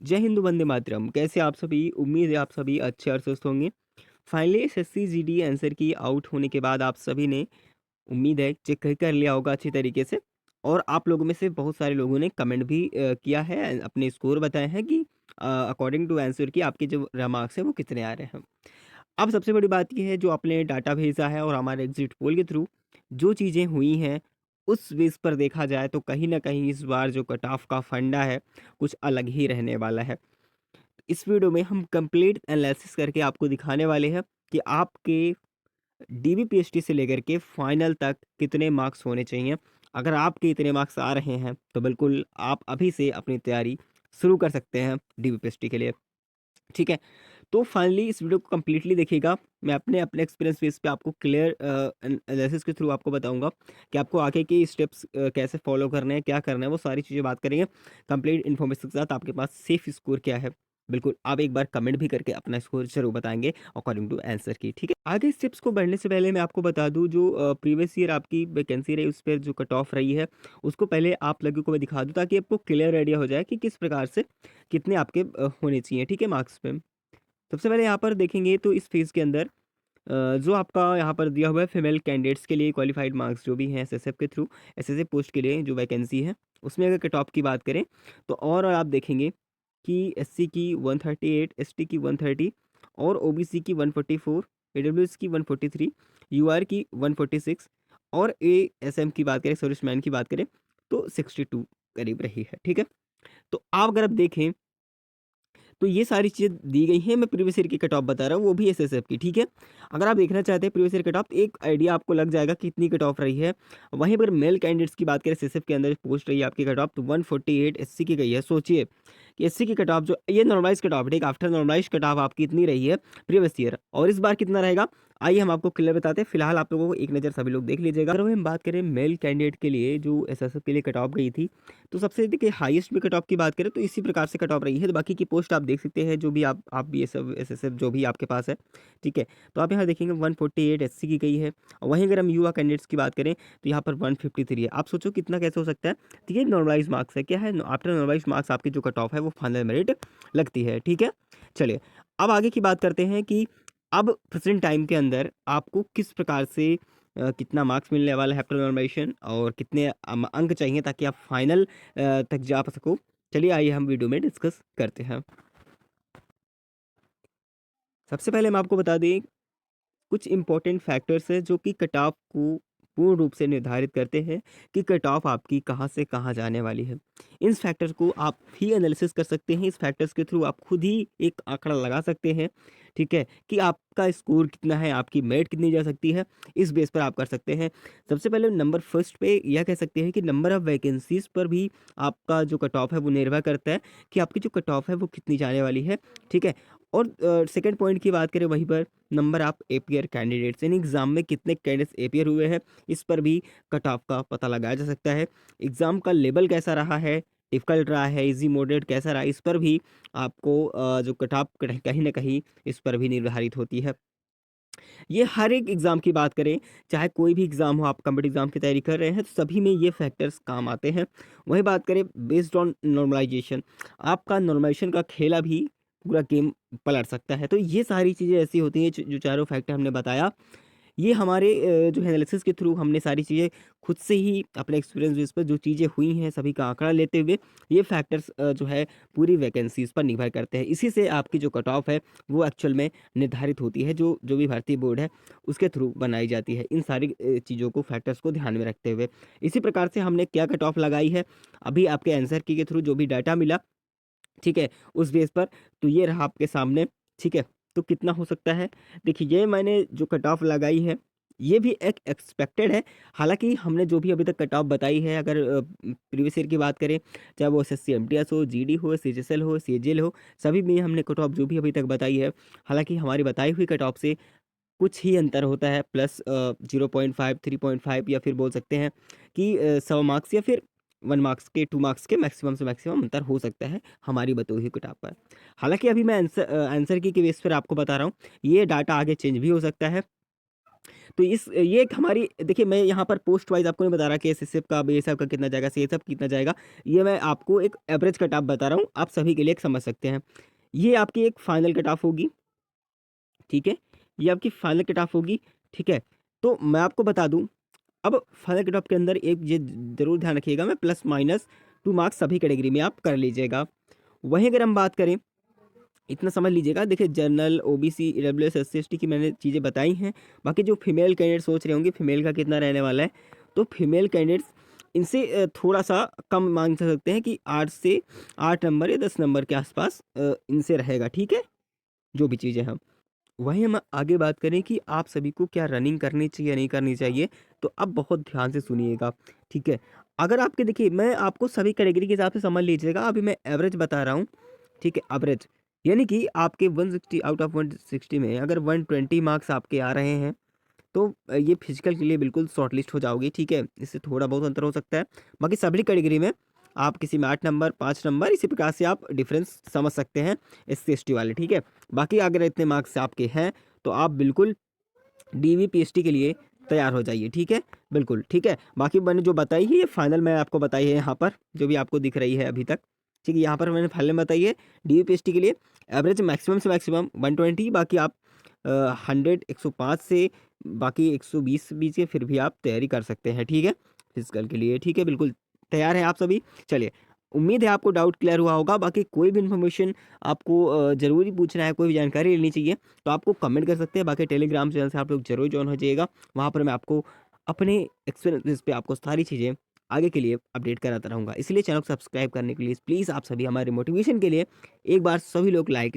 जय हिंद, वंदे मातरम। कैसे आप सभी? उम्मीद है आप सभी अच्छे और स्वस्थ होंगे। फाइनली एसएससी जीडी आंसर की आउट होने के बाद आप सभी ने उम्मीद है चेक कर लिया होगा अच्छी तरीके से। और आप लोगों में से बहुत सारे लोगों ने कमेंट भी किया है, अपने स्कोर बताए हैं कि अकॉर्डिंग टू आंसर की आपके जो मार्क्स है वो कितने आ रहे हैं। अब सबसे बड़ी बात ये है, जो आपने डाटा भेजा है और हमारे एग्जिट पोल के थ्रू जो चीज़ें हुई हैं, उस बेस पर देखा जाए तो कहीं न कहीं इस बार जो कट ऑफ का फंडा है, कुछ अलग ही रहने वाला है। इस वीडियो में हम कंप्लीट एनालिसिस करके आपको दिखाने वाले हैं कि आपके डीबी पीएचडी से लेकर के फाइनल तक कितने मार्क्स होने चाहिए। अगर आपके इतने मार्क्स आ रहे हैं तो बिल्कुल आप अभी से अपनी तैयारी शुरू कर सकते हैं डीबी पीएचडी के लिए। ठीक है, तो फाइनली इस वीडियो को कंप्लीटली देखिएगा। मैं अपने अपने एक्सपीरियंस बेस पे आपको क्लियर एनालिसिस के थ्रू आपको बताऊंगा कि आपको आगे के स्टेप्स कैसे फॉलो करने हैं, क्या करना है, वो सारी चीज़ें बात करेंगे कंप्लीट इन्फॉर्मेशन के साथ। आपके पास सेफ स्कोर क्या है, बिल्कुल आप एक बार कमेंट भी करके अपना स्कोर जरूर बताएंगे अकॉर्डिंग टू आंसर की। ठीक है, आगे स्टेप्स को बढ़ने से पहले मैं आपको बता दूं, जो प्रीवियस ईयर आपकी वैकेंसी रही उस पर जो कट ऑफ रही है, उसको पहले आप लोगों को मैं दिखा दूं ताकि आपको क्लियर आइडिया हो जाए कि किस प्रकार से कितने आपके होने चाहिए। ठीक है, मार्क्स पे सबसे पहले यहाँ पर देखेंगे तो इस फेज़ के अंदर जो आपका यहाँ पर दिया हुआ है फीमेल कैंडिडेट्स के लिए क्वालिफाइड मार्क्स जो भी हैं एसएसएफ के थ्रू, एसएसएफ पोस्ट के लिए जो वैकेंसी है, उसमें अगर कट ऑफ की बात करें तो और आप देखेंगे कि एससी की 138, एसटी की 130 और ओबीसी की 144, ईडब्ल्यूएस की 143, यूआर की 146 और एएसएम की बात करें, सर्विसमैन की बात करें तो 62 करीब रही है। ठीक है, तो आप अगर आप देखें तो ये सारी चीज़ें दी गई हैं। मैं प्रीवियस ईयर की कट ऑफ बता रहा हूँ, वो भी एसएसएफ की। ठीक है, अगर आप देखना चाहते हैं प्रीवियस ईयर कट ऑफ, तो एक आइडिया आपको लग जाएगा कि कितनी कट ऑफ रही है। वहीं पर मेल कैंडिडेट्स की बात करें एसएसएफ के अंदर पोस्ट रही है आपकी कट ऑफ तो 148 एससी की गई है। सोचिए कि एससी की कट ऑफ, जो ये नॉर्मलाइज कट ऑफ, ठीक, आफ्टर नॉर्मलाइज कट ऑफ आपकी इतनी रही है प्रीवियस ईयर, और इस बार कितना रहेगा आइए हम आपको क्लियर बताते हैं। फिलहाल आप लोगों को एक नज़र सभी लोग देख लीजिएगा। अगर हम बात करें मेल कैंडिडेट के लिए जो एसएसएफ के लिए कट ऑफ गई थी, तो सबसे देखिए हाईएस्ट भी कट ऑफ की बात करें तो इसी प्रकार से कट ऑफ रही है। तो बाकी की पोस्ट आप देख सकते हैं, जो भी आप भी ये सब एसएसएफ जो भी आपके पास है। ठीक है, तो आप यहाँ देखेंगे 148 एससी की गई है। और वहीं अगर हम युवा कैंडिडेट्स की बात करें तो यहाँ पर 153 है। आप सोचो कितना कैसे हो सकता है। तो ये नॉर्मलाइज मार्क्स है, क्या है, आफ्टर नॉर्मलाइज मार्क्स आपकी जो कट ऑफ है वो फाइनल मेरिट लगती है। ठीक है, चलिए अब आगे की बात करते हैं कि अब प्रेजेंट टाइम के अंदर आपको किस प्रकार से कितना मार्क्स मिलने वाला है आफ्टर नॉर्मलाइजेशन और कितने अंक चाहिए ताकि आप फाइनल तक जा सको। चलिए आइए हम वीडियो में डिस्कस करते हैं। सबसे पहले हम आपको बता दें कुछ इंपॉर्टेंट फैक्टर्स हैं जो कि कट ऑफ को पूर्ण रूप से निर्धारित करते हैं कि कट ऑफ आपकी कहाँ से कहाँ जाने वाली है। इन फैक्टर्स को आप ही एनालिसिस कर सकते हैं। इस फैक्टर्स के थ्रू आप खुद ही एक आंकड़ा लगा सकते हैं। ठीक है, कि आपका स्कोर कितना है, आपकी मेरिट कितनी जा सकती है, इस बेस पर आप कर सकते हैं। सबसे पहले नंबर फर्स्ट पे यह कह सकते हैं कि नंबर ऑफ वैकेंसीज पर भी आपका जो कट ऑफ है वो निर्भर करता है कि आपकी जो कट ऑफ है वो कितनी जाने वाली है। ठीक है, और सेकंड पॉइंट की बात करें वहीं पर नंबर ऑफ एपीयर कैंडिडेट्स, यानी एग्जाम में कितने कैंडिडेट्स एपीयर हुए हैं, इस पर भी कट ऑफ का पता लगाया जा सकता है। एग्जाम का लेवल कैसा रहा है, डिफिकल्ट रहा है, इजी मॉडरेट कैसा रहा, इस पर भी आपको जो कट ऑफ कहीं ना कहीं इस पर भी निर्धारित होती है। ये हर एक एग्जाम की बात करें, चाहे कोई भी एग्जाम हो, आप कम्पिटिटिव एग्जाम की तैयारी कर रहे हैं तो सभी में ये फैक्टर्स काम आते हैं। वही बात करें बेस्ड ऑन नॉर्मलाइजेशन, आपका नॉर्मलाइजेशन का खेला भी पूरा गेम पलट सकता है। तो ये सारी चीज़ें ऐसी होती हैं जो चारों फैक्टर हमने बताया, ये हमारे जो है एनालिसिस के थ्रू हमने सारी चीज़ें खुद से ही अपने एक्सपीरियंस बेस पर जो चीज़ें हुई हैं सभी का आंकड़ा लेते हुए, ये फैक्टर्स जो है पूरी वैकेंसीज पर निर्भर करते हैं। इसी से आपकी जो कट ऑफ है वो एक्चुअल में निर्धारित होती है, जो जो भी भर्ती बोर्ड है उसके थ्रू बनाई जाती है, इन सारी चीज़ों को, फैक्टर्स को ध्यान में रखते हुए। इसी प्रकार से हमने क्या कट ऑफ लगाई है अभी आपके आंसर की के थ्रू जो भी डाटा मिला, ठीक है, उस बेस पर, तो ये रहा आपके सामने। ठीक है, तो कितना हो सकता है, देखिए ये मैंने जो कट ऑफ लगाई है ये भी एक एक्सपेक्टेड है। हालांकि हमने जो भी अभी तक कट ऑफ बताई है, अगर प्रीवियस ईयर की बात करें, चाहे वो एसएससी एमटीएस हो, जीडी हो, सीजीएल हो, सीजीएल हो, सभी में हमने कट ऑफ जो भी अभी तक बताई है, हालांकि हमारी बताई हुई कट ऑफ से कुछ ही अंतर होता है, प्लस 0.5, 3.5, या फिर बोल सकते हैं कि 100 मार्क्स या फिर 1 मार्क्स के, 2 मार्क्स के मैक्सिमम से मैक्सिमम अंतर हो सकता है हमारी बताई हुई किताब पर। हालांकि अभी मैं आंसर की बेस पर आपको बता रहा हूँ, ये डाटा आगे चेंज भी हो सकता है। तो ये एक हमारी देखिए, मैं यहाँ पर पोस्ट वाइज़ आपको नहीं बता रहा कि एसएससी का, बीएसएफ का कितना जाएगा, सीएसएफ कितना जाएगा। ये मैं आपको एक एवरेज कट ऑफ बता रहा हूँ, आप सभी के लिए एक समझ सकते हैं। ये आपकी एक फाइनल कट ऑफ होगी, ठीक है? ये आपकी फाइनल कट ऑफ होगी, ठीक है? तो मैं आपको बता दूँ, अब फाइनल कट ऑफ के अंदर एक ये ज़रूर ध्यान रखिएगा, मैं प्लस माइनस 2 मार्क्स सभी कैटेगरी में आप कर लीजिएगा। वहीं अगर हम बात करें, इतना समझ लीजिएगा, देखिए general, OBC, EWS, SC, ST की मैंने चीज़ें बताई हैं। बाकी जो फीमेल कैंडिडेट सोच रहे होंगे फीमेल का कितना रहने वाला है, तो फीमेल कैंडिडेट्स इनसे थोड़ा सा कम मांग सकते हैं कि 8 से 8 नंबर या 10 नंबर के आसपास इनसे रहेगा, ठीक है? जो भी चीज़ें हैं। वहीं हम आगे बात करें कि आप सभी को क्या रनिंग करनी चाहिए, नहीं करनी चाहिए, तो अब बहुत ध्यान से सुनिएगा, ठीक है? अगर आपके देखिए, मैं आपको सभी कैटेगरी के हिसाब से समझ लीजिएगा, अभी मैं एवरेज बता रहा हूँ, ठीक है? एवरेज यानी कि आपके 160 आउट ऑफ 160 में अगर 120 मार्क्स आपके आ रहे हैं, तो ये फिजिकल के लिए बिल्कुल शॉर्टलिस्ट हो जाओगे, ठीक है? इससे थोड़ा बहुत अंतर हो सकता है। बाकी सभी कैटेगरी में आप किसी में 8 नंबर, 5 नंबर, इसी प्रकार से आप डिफरेंस समझ सकते हैं एससी एसटी वाले, ठीक है? बाकी अगर इतने मार्क्स आपके हैं, तो आप बिल्कुल डीवी पीएचडी के लिए तैयार हो जाइए, ठीक है? बिल्कुल, ठीक है? बाकी मैंने जो बताई है, ये फाइनल मैं आपको बताई है यहाँ पर, जो भी आपको दिख रही है अभी तक, ठीक है? यहाँ पर मैंने फाइनल में बताई है, डीवी पीएचडी के लिए एवरेज मैक्सिमम से मैक्सिमम 120, बाकी आप 100, 105 से बाकी 120 बीच के फिर भी आप तैयारी कर सकते हैं, ठीक है? फिजिकल के लिए, ठीक है? बिल्कुल तैयार हैं आप सभी? चलिए, उम्मीद है आपको डाउट क्लियर हुआ होगा। बाकी कोई भी इन्फॉर्मेशन आपको ज़रूरी पूछना है, कोई भी जानकारी लेनी चाहिए, तो आपको कमेंट कर सकते हैं। बाकी टेलीग्राम चैनल से आप लोग ज़रूर जॉइन हो जाइएगा। वहाँ पर मैं आपको अपने एक्सपीरियंस पे आपको सारी चीज़ें आगे के लिए अपडेट कराता रहूँगा। इसलिए चैनल को सब्सक्राइब करने के लिए प्लीज़ आप सभी हमारे मोटिवेशन के लिए एक बार सभी लोग लाइक